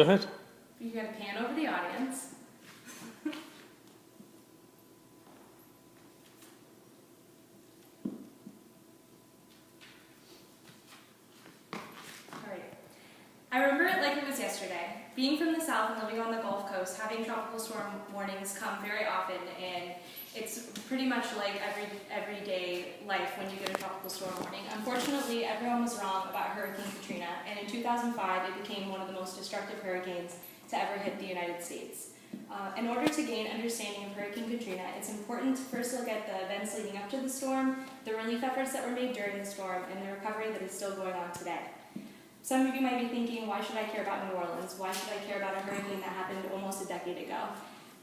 Go ahead. You gotta pan over the audience. Alright. I remember it like it was yesterday. Being from the South and living on the Gulf Coast, having tropical storm warnings come very often, and it's pretty much like everyday life when you get a tropical storm warning. Unfortunately, everyone was wrong about Hurricane Katrina, and in 2005 it became one of the most destructive hurricanes to ever hit the United States. In order to gain understanding of Hurricane Katrina, it's important to first look at the events leading up to the storm, the relief efforts that were made during the storm, and the recovery that is still going on today. Some of you might be thinking, why should I care about New Orleans? Why should I care about a hurricane that happened almost a decade ago?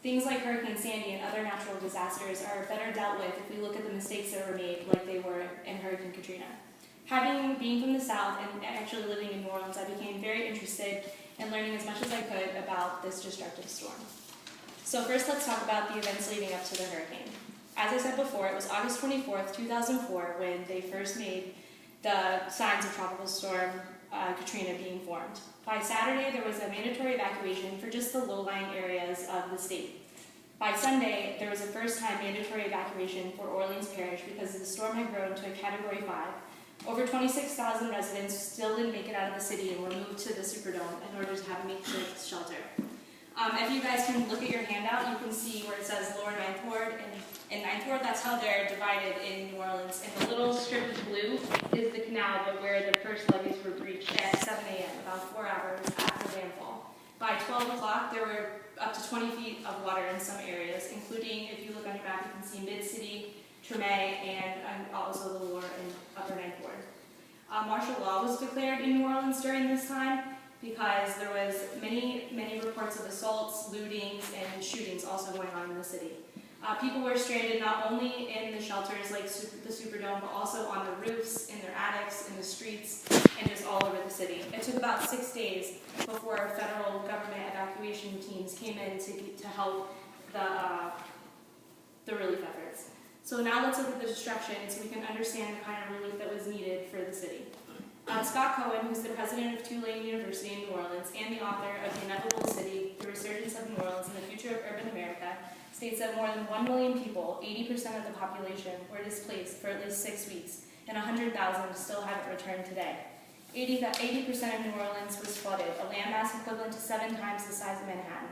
Things like Hurricane Sandy and other natural disasters are better dealt with if we look at the mistakes that were made like they were in Hurricane Katrina. Being from the South and actually living in New Orleans, I became very interested in learning as much as I could about this destructive storm. So first let's talk about the events leading up to the hurricane. As I said before, it was August 24th, 2004 when they first made the signs of Tropical Storm Katrina being formed. By Saturday, there was a mandatory evacuation for just the low-lying areas of the state. By Sunday, there was a first-time mandatory evacuation for Orleans Parish because the storm had grown to a Category 5. Over 26,000 residents still didn't make it out of the city and were moved to the Superdome in order to have a makeshift shelter. If you guys can look at your handout, you can see where it says Lower Ninth Ward and Ninth Ward. That's how they're divided in New Orleans. And the little strip of blue is the canal, but where the first levees were breached at 7 a.m., about 4 hours after landfall. By 12 o'clock, there were up to 20 feet of water in some areas, including, if you look on your map, you can see Mid-City, Tremé, and also the Lower and Upper Ninth Ward. Martial law was declared in New Orleans during this time because there was many reports of assaults, lootings, and shootings also going on in the city. People were stranded not only in the shelters like the Superdome, but also on the roofs, in their attics, in the streets, and just all over the city. It took about 6 days before federal government evacuation teams came in to help the relief efforts. So now let's look at the destruction so we can understand the kind of relief that was needed for the city. Scott Cohen, who's the president of Tulane University in New Orleans and the author of The Inevitable City, The Resurgence of New Orleans and the Future of Urban America, states that more than 1 million people, 80% of the population, were displaced for at least 6 weeks, and 100,000 still haven't returned today. 80% of New Orleans was flooded, a landmass equivalent to 7 times the size of Manhattan.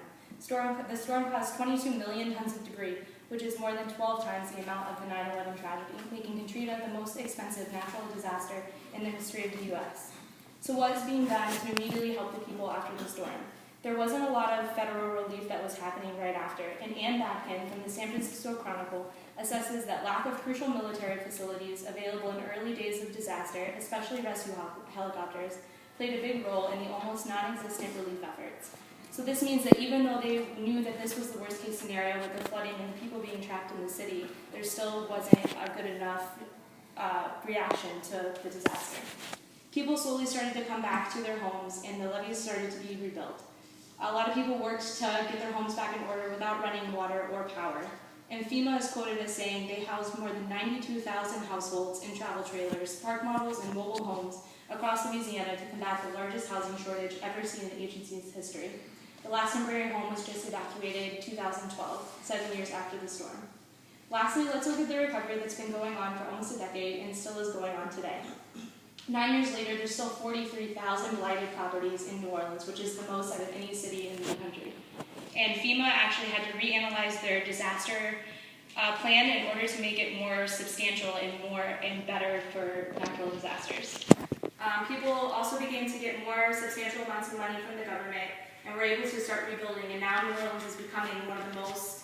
The storm caused 22 million tons of debris, which is more than 12 times the amount of the 9/11 tragedy, making Katrina the most expensive natural disaster in the history of the U.S. So what is being done to immediately help the people after the storm? There wasn't a lot of federal relief that was happening right after, and Ann Batkin from the San Francisco Chronicle assesses that lack of crucial military facilities available in early days of disaster, especially rescue helicopters, played a big role in the almost non-existent relief efforts. So this means that even though they knew that this was the worst case scenario with the flooding and people being trapped in the city, there still wasn't a good enough reaction to the disaster. People slowly started to come back to their homes and the levees started to be rebuilt. A lot of people worked to get their homes back in order without running water or power. And FEMA is quoted as saying they housed more than 92,000 households in travel trailers, park models, and mobile homes across Louisiana to combat the largest housing shortage ever seen in the agency's history. The last temporary home was just evacuated in 2012, 7 years after the storm. Lastly, let's look at the recovery that's been going on for almost a decade and still is going on today. 9 years later, there's still 43,000 blighted properties in New Orleans, which is the most out of any city in the country. And FEMA actually had to reanalyze their disaster plan in order to make it more substantial and better for natural disasters. People also began to get more substantial amounts of money from the government and were able to start rebuilding, and now New Orleans is becoming one of the most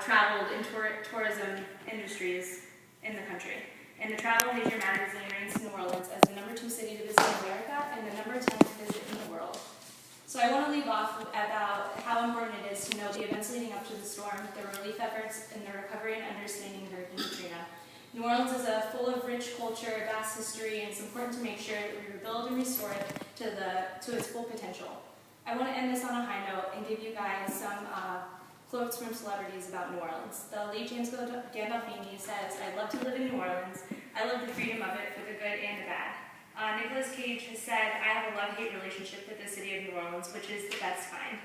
traveled in tourism industries in the country. And the Travel Major magazine ranks New Orleans as the #2 city to visit in America and the #10 to visit in the world. So I want to leave off about how important it is to know the events leading up to the storm, the relief efforts, and the recovery and understanding of Hurricane Katrina. New Orleans is full of rich culture, vast history, and it's important to make sure that we rebuild and restore it to its full potential. I want to end this on a high note and give you guys some quotes from celebrities about New Orleans. The late James Gandolfini says, "I love to live in New Orleans. I love the freedom of it for the good and the bad. Nicolas Cage has said, "I have a love-hate relationship with the city of New Orleans, which is the best kind."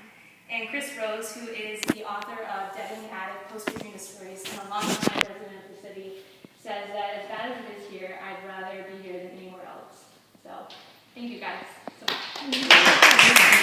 And Chris Rose, who is the author of Dead in the Attic, Post-Katrina Stories, and a longtime resident of the city, says that as bad as it is here, I'd rather be here than anywhere else. So, thank you guys so much.